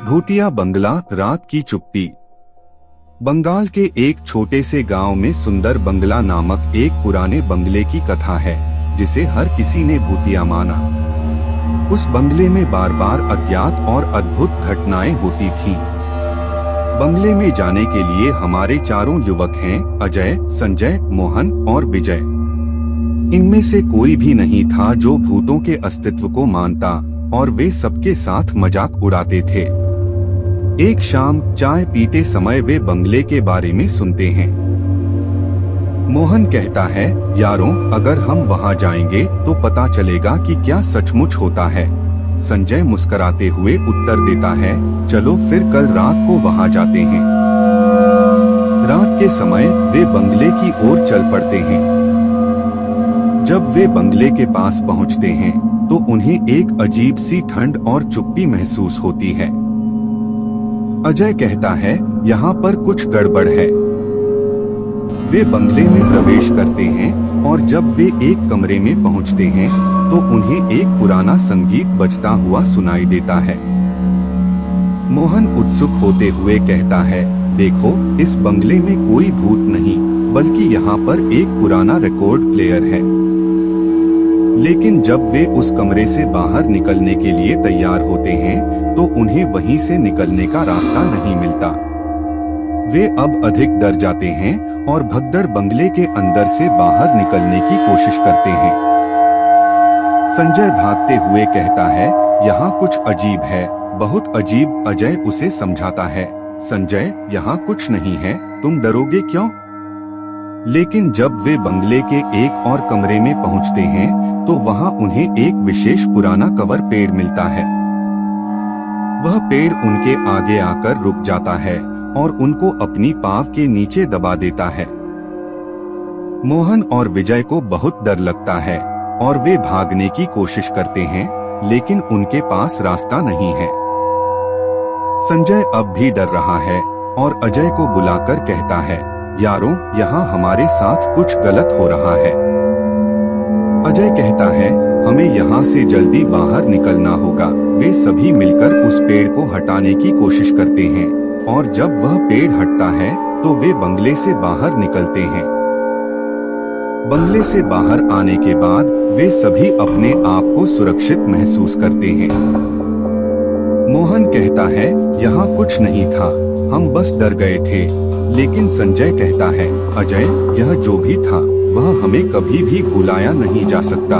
भूतिया बंगला, रात की चुप्पी। बंगाल के एक छोटे से गांव में सुंदर बंगला नामक एक पुराने बंगले की कथा है, जिसे हर किसी ने भूतिया माना। उस बंगले में बार बार अज्ञात और अद्भुत घटनाएं होती थीं। बंगले में जाने के लिए हमारे चारों युवक हैं, अजय, संजय, मोहन और विजय। इनमें से कोई भी नहीं था जो भूतों के अस्तित्व को मानता, और वे सबके साथ मजाक उड़ाते थे। एक शाम चाय पीते समय वे बंगले के बारे में सुनते हैं। मोहन कहता है, यारों, अगर हम वहां जाएंगे तो पता चलेगा कि क्या सचमुच होता है। संजय मुस्कुराते हुए उत्तर देता है, चलो फिर कल रात को वहां जाते हैं। रात के समय वे बंगले की ओर चल पड़ते हैं। जब वे बंगले के पास पहुंचते हैं तो उन्हें एक अजीब सी ठंड और चुप्पी महसूस होती है। अजय कहता है, यहाँ पर कुछ गड़बड़ है। वे बंगले में प्रवेश करते हैं और जब वे एक कमरे में पहुंचते हैं तो उन्हें एक पुराना संगीत बजता हुआ सुनाई देता है। मोहन उत्सुक होते हुए कहता है, देखो, इस बंगले में कोई भूत नहीं, बल्कि यहाँ पर एक पुराना रिकॉर्ड प्लेयर है। लेकिन जब वे उस कमरे से बाहर निकलने के लिए तैयार होते हैं तो उन्हें वहीं से निकलने का रास्ता नहीं मिलता। वे अब अधिक डर जाते हैं और भगदड़ बंगले के अंदर से बाहर निकलने की कोशिश करते हैं। संजय भागते हुए कहता है, यहाँ कुछ अजीब है, बहुत अजीब। अजय उसे समझाता है, संजय, यहाँ कुछ नहीं है, तुम डरोगे क्यों? लेकिन जब वे बंगले के एक और कमरे में पहुंचते हैं तो वहां उन्हें एक विशेष पुराना कवर पेड़ मिलता है। वह पेड़ उनके आगे आकर रुक जाता है और उनको अपनी पाँव के नीचे दबा देता है। मोहन और विजय को बहुत डर लगता है और वे भागने की कोशिश करते हैं, लेकिन उनके पास रास्ता नहीं है। संजय अब भी डर रहा है और अजय को बुलाकर कहता है, यारों, यहाँ हमारे साथ कुछ गलत हो रहा है। अजय कहता है, हमें यहाँ से जल्दी बाहर निकलना होगा। वे सभी मिलकर उस पेड़ को हटाने की कोशिश करते हैं और जब वह पेड़ हटता है तो वे बंगले से बाहर निकलते हैं। बंगले से बाहर आने के बाद वे सभी अपने आप को सुरक्षित महसूस करते हैं। मोहन कहता है, यहाँ कुछ नहीं था, हम बस डर गए थे। लेकिन संजय कहता है, अजय, यह जो भी था वह हमें कभी भी भुलाया नहीं जा सकता।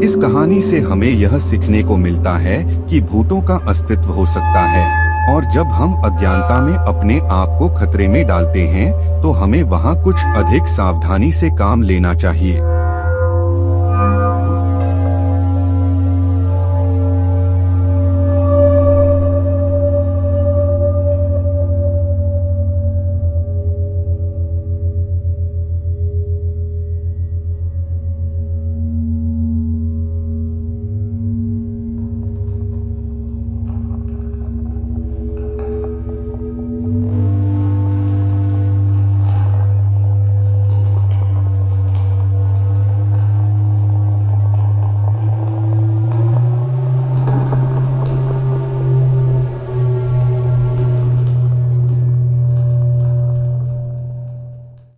इस कहानी से हमें यह सीखने को मिलता है कि भूतों का अस्तित्व हो सकता है, और जब हम अज्ञानता में अपने आप को खतरे में डालते हैं तो हमें वहां कुछ अधिक सावधानी से काम लेना चाहिए।